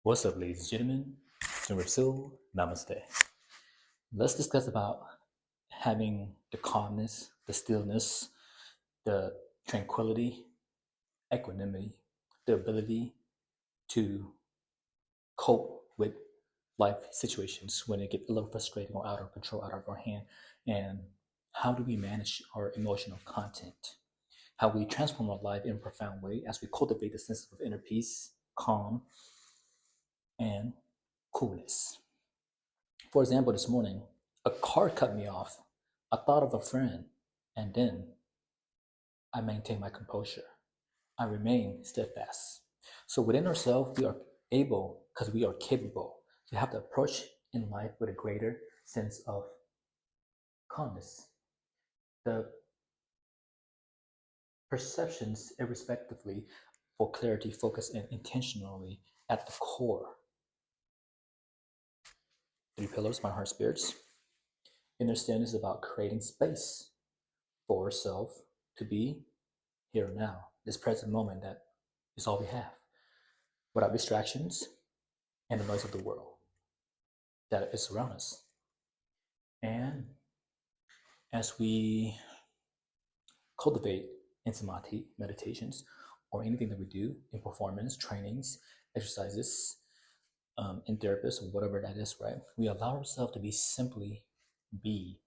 What's up, ladies and gentlemen? Namaste. Namaste. Let's discuss about having the calmness, the stillness, the tranquility, equanimity, the ability to cope with life situations when they get a little frustrating or out of control, out of our hand, and how do we manage our emotional content? How we transform our life in a profound way as we cultivate the sense of inner peace, calm, and coolness. For example, this morning, a car cut me off. I thought of a friend, and then I maintain my composure. I remain steadfast. So within ourselves, we are able, because we are capable, to have the approach in life with a greater sense of calmness. The perceptions, irrespectively, for clarity, focus, and intentionally at the core. Three pillars, my heart, spirits. Understand is about creating space for ourselves to be here and now, this present moment that is all we have, without distractions and the noise of the world that is around us. And as we cultivate in samadhi meditations or anything that we do in performance, trainings, exercises, in therapists, or whatever that is, right? We allow ourselves to be simply be,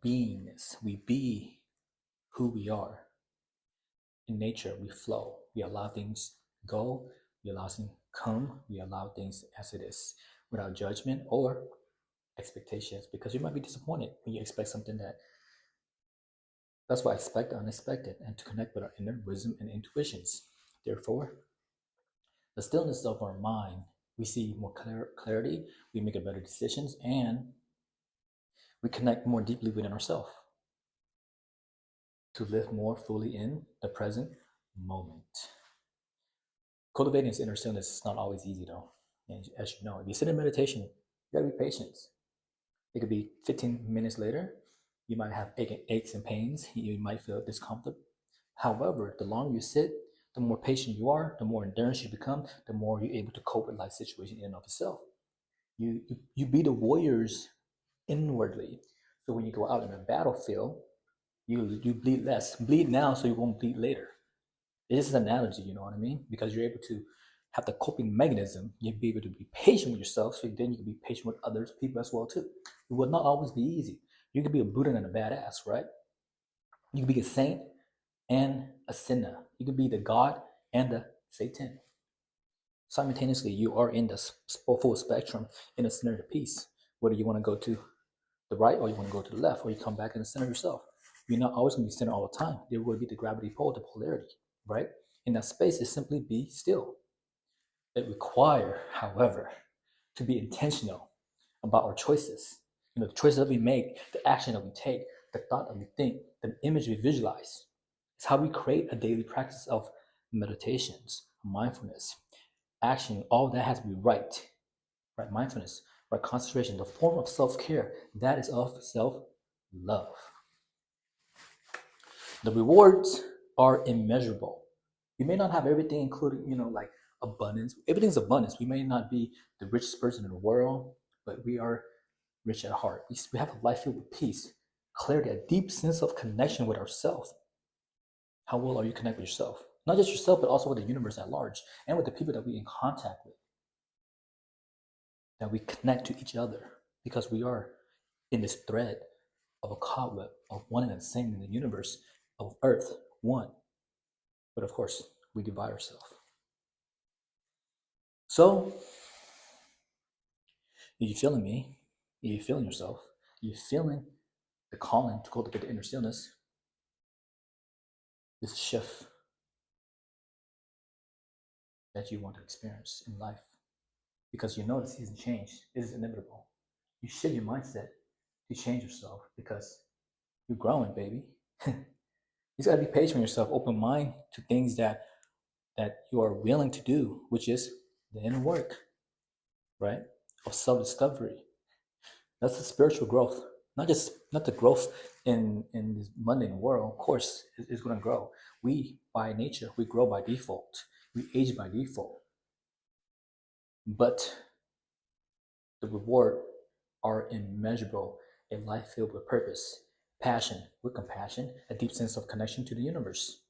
beingness. We be who we are. In nature, we flow. We allow things go. We allow things come. We allow things as it is without judgment or expectations, because you might be disappointed when you expect something that's why I expect the unexpected and to connect with our inner wisdom and intuitions. Therefore, the stillness of our mind, we see more clarity, we make better decisions, and we connect more deeply within ourselves to live more fully in the present moment. Cultivating this inner stillness is not always easy, though. And as you know, if you sit in meditation, you gotta be patient. It could be 15 minutes later, you might have aches and pains, you might feel discomfort. However, the longer you sit, the more patient you are, the more endurance you become, the more you're able to cope with life situation in and of itself. You be the warriors inwardly. So when you go out in a battlefield, you bleed less. Bleed now so you won't bleed later. This is an analogy, you know what I mean? Because you're able to have the coping mechanism, you'll be able to be patient with yourself, so then you can be patient with others, people as well too. It will not always be easy. You can be a Buddha and a badass, right? You can be a saint and a sinner. You can be the God and the Satan. Simultaneously, you are in the full spectrum in the center of peace. Whether you want to go to the right or you want to go to the left, or you come back in the center yourself. You're not always going to be center all the time. There will be the gravity pole, the polarity, right? In that space is simply be still. It requires, however, to be intentional about our choices. The choices that we make, the action that we take, the thought that we think, the image we visualize. It's how we create a daily practice of meditations, mindfulness, action. All that has to be right. Right mindfulness, right concentration, the form of self-care, that is of self-love. The rewards are immeasurable. You may not have everything, including, like abundance. Everything's abundance. We may not be the richest person in the world, but we are rich at heart. We have a life filled with peace, clarity, a deep sense of connection with ourselves. How well are you connected with yourself? Not just yourself, but also with the universe at large and with the people that we're in contact with. That we connect to each other, because we are in this thread of a cobweb of one and the same in the universe of Earth, one. But of course, we divide ourselves. So, are you feeling me? Are you feeling yourself? Are you feeling the calling to cultivate the inner stillness? This shift that you want to experience in life. Because you know the season change is inevitable. You shift your mindset to change yourself because you're growing, baby. You just gotta be patient with yourself, open mind to things that you are willing to do, which is the inner work, right? Of self-discovery. That's the spiritual growth. Not the growth in this mundane world. Of course, it's gonna grow. We by nature, we grow by default. We age by default. but the reward are immeasurable. A life filled with purpose, passion, with compassion, a deep sense of connection to the universe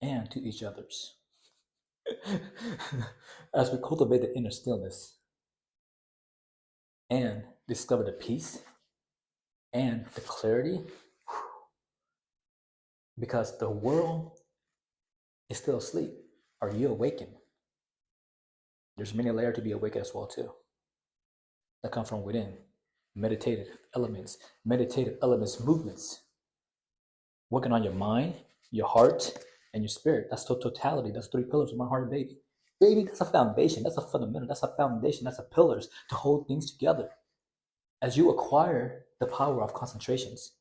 and to each other's. As we cultivate the inner stillness and discover the peace and the clarity, because the world is still asleep. Are you awakened? There's many layers to be awake as well too. That come from within. Meditative elements, movements, working on your mind, your heart, and your spirit. That's the totality. That's three pillars of my heart, baby. Baby, that's a foundation. That's a fundamental. That's a foundation. That's a pillars to hold things together. As you acquire the power of concentrations,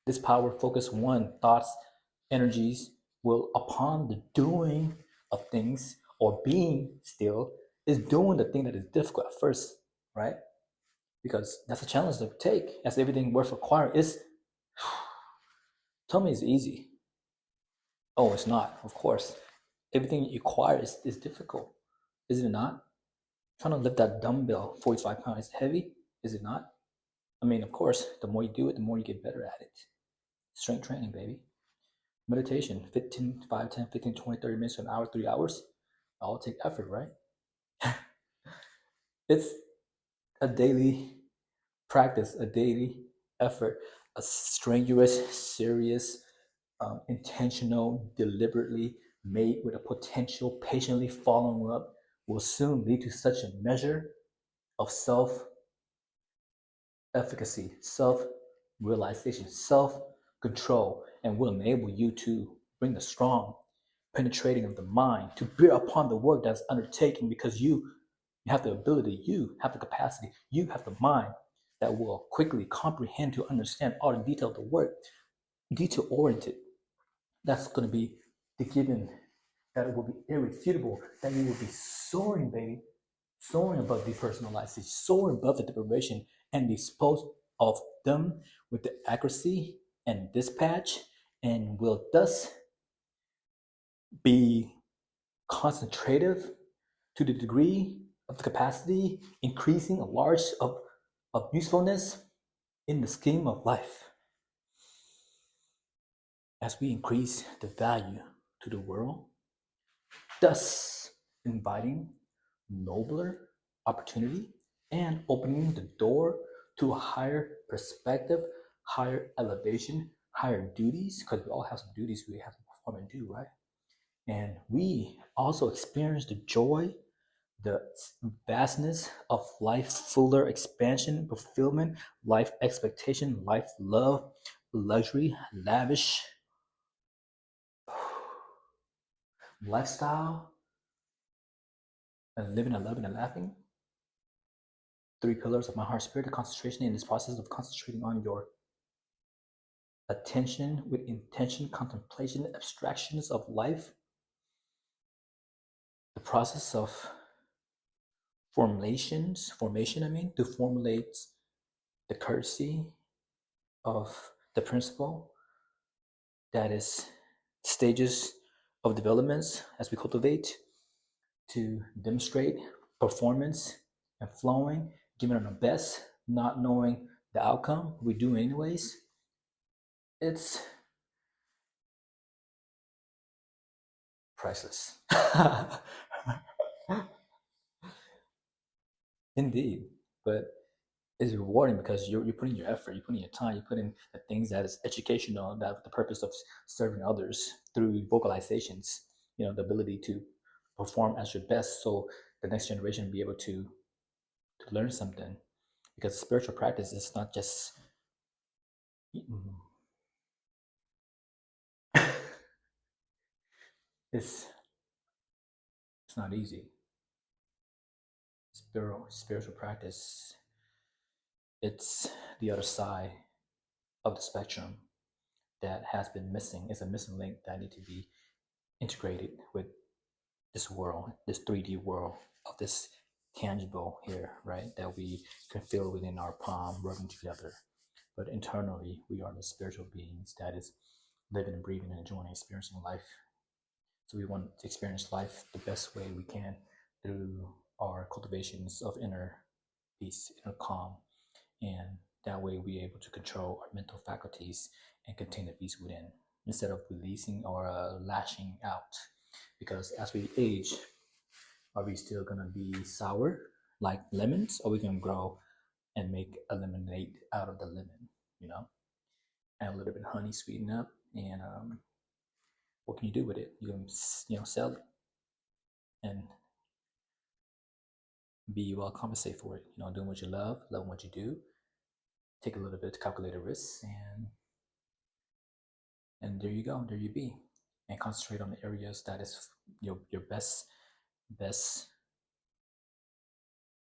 this power focus one thoughts, energies will upon the doing of things or being still is doing the thing that is difficult at first, right? Because that's a challenge to take. As everything worth acquiring is, tell me it's easy. Oh, it's not, of course. Everything you acquire is difficult, is it not? Trying to lift that dumbbell 45 pounds is heavy, is it not? I mean, of course, the more you do it, the more you get better at it. Strength training, baby. Meditation, 15, 5, 10, 15, 20, 30 minutes, an hour, 3 hours. All take effort, right? It's a daily practice, a daily effort, a strenuous, serious, intentional, deliberately made with a potential, patiently following up will soon lead to such a measure of self efficacy, self realization, self control, and will enable you to bring the strong penetrating of the mind to bear upon the work that's undertaken because you have the ability, you have the capacity, you have the mind that will quickly comprehend to understand all the detail of the work, detail oriented. That's going to be the given that it will be irrefutable, that you will be soaring, baby, soaring above depersonalization, soaring above the deprivation, and dispose of them with the accuracy and dispatch, and will thus be concentrative to the degree of the capacity, increasing a large of usefulness in the scheme of life. As we increase the value to the world, thus inviting nobler opportunity and opening the door to a higher perspective, higher elevation, higher duties, because we all have some duties we have to perform and do, right? And we also experience the joy, the vastness of life, fuller expansion, fulfillment, life expectation, life love, luxury, lavish lifestyle, and living and loving and laughing. Three pillars of my heart, spirit, the concentration in this process of concentrating on your attention with intention, contemplation, abstractions of life, the process of formation, I mean, to formulate the courtesy of the principle that is stages of developments as we cultivate to demonstrate performance and flowing, giving it our best, not knowing the outcome, we do anyways. It's priceless. Indeed. But it's rewarding because you're putting your effort, you're putting your time, you're putting the things that is educational, that with the purpose of serving others through vocalizations, the ability to perform as your best so the next generation be able to learn something. Because spiritual practice is not just it's it's not easy. Spiritual practice, it's the other side of the spectrum that has been missing. It's a missing link that need to be integrated with this world, this 3D world of this tangible here, right? That we can feel within our palm, rubbing together. But internally, we are the spiritual beings that is living and breathing and enjoying and experiencing life. So we want to experience life the best way we can through our cultivations of inner peace, inner calm, and that way we're able to control our mental faculties and contain the peace within instead of releasing or lashing out. Because as we age, are we still gonna be sour like lemons, or are we gonna grow and make a lemonade out of the lemon? You know, add a little bit of honey, sweeten up, and what can you do with it? You can sell it and be well compensated for it. Doing what you love, loving what you do. Take a little bit of calculated risks, and there you go, there you be, and concentrate on the areas that is your best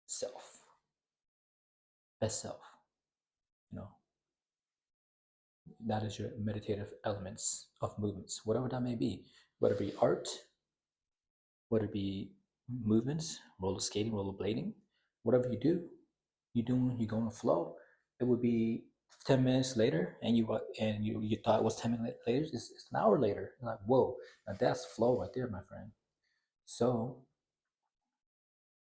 self, best self. You know, that is your meditative elements of movements, whatever that may be, whether it be art, whether it be movements, roller skating, roller blading, whatever you do, you go in the flow. It would be 10 minutes later, and you thought it was 10 minutes later. It's an hour later. You're like, whoa, now that's flow right there, my friend. So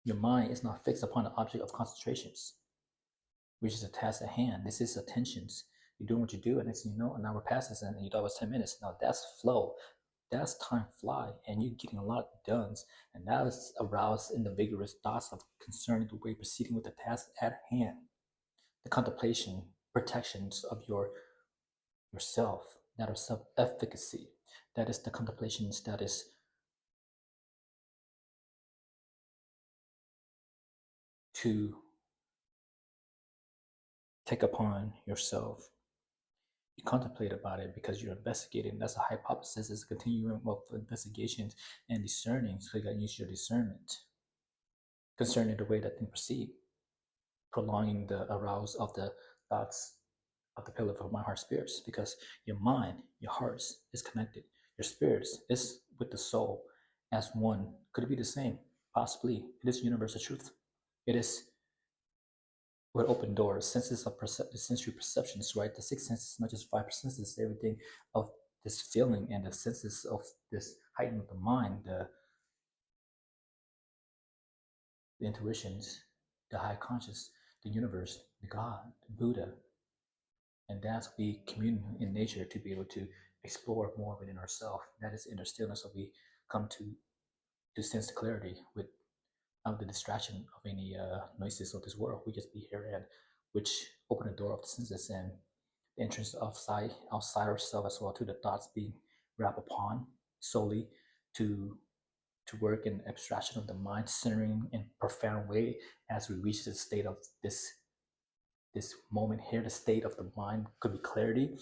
your mind is not fixed upon the object of concentrations, which is a task at hand. This is attentions. You're doing what you do, and next thing you know, an hour passes, and you thought it was 10 minutes. Now that's flow. That's time fly, and you're getting a lot done. And that is aroused in the vigorous thoughts of concerning the way proceeding with the task at hand. The contemplation, protections of yourself, that of self-efficacy. That is the contemplations that is to take upon yourself. You contemplate about it because you're investigating. That's a hypothesis. It's a continuum of investigations and discerning. So you got to use your discernment concerning the way that things proceed, prolonging the arouse of the thoughts of the pillar of my heart spirits, because your mind, your hearts is connected. Your spirits is with the soul as one. Could it be the same? Possibly. It is universal truth. It is with open doors, senses of sensory perceptions, right? The six senses, not just five senses, everything of this feeling and the senses of this heightened of the mind, the intuitions, the high conscious, the universe, the God, the Buddha. And that's we commune in nature to be able to explore more within ourselves. That is inner stillness, so we come to sense clarity without the distraction of any noises of this world. We just be here, and which open the door of the senses and the entrance of outside ourselves as well, to the thoughts being wrapped upon solely to work in abstraction of the mind, centering in profound way as we reach the state of this moment here. The state of the mind could be clarity.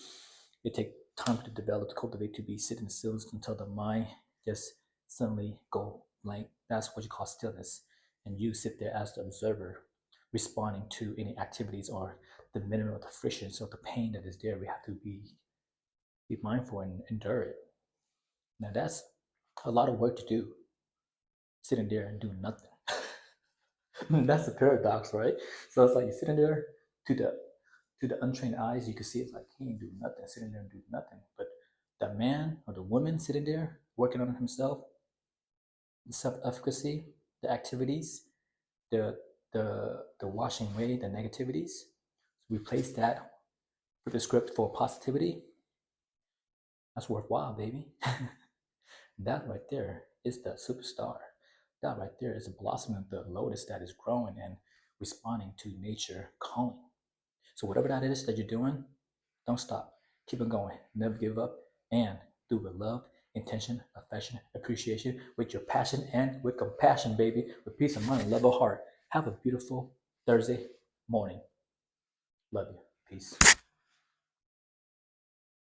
It takes time to develop, to cultivate, to be sitting still until the mind just suddenly go blank. That's what you call stillness. And you sit there as the observer, responding to any activities or the minimum of the frictions or the pain that is there. We have to be mindful and endure it. Now that's a lot of work to do, sitting there and doing nothing. That's the paradox, right? So it's like you're sitting there, to the untrained eyes, you can see it's like he ain't doing nothing, sitting there and doing nothing. But the man or the woman sitting there working on himself, the self-efficacy, the activities, the the washing away the negativities, replace that with the script for positivity. That's worthwhile, baby. That right there is the superstar. That right there is a blossom of the lotus that is growing and responding to nature calling. So whatever that is that you're doing, don't stop. Keep it going. Never give up. And do it with love, intention, affection, appreciation, with your passion and with compassion, baby, with peace of mind, love of heart. Have a beautiful Thursday morning. Love you. Peace.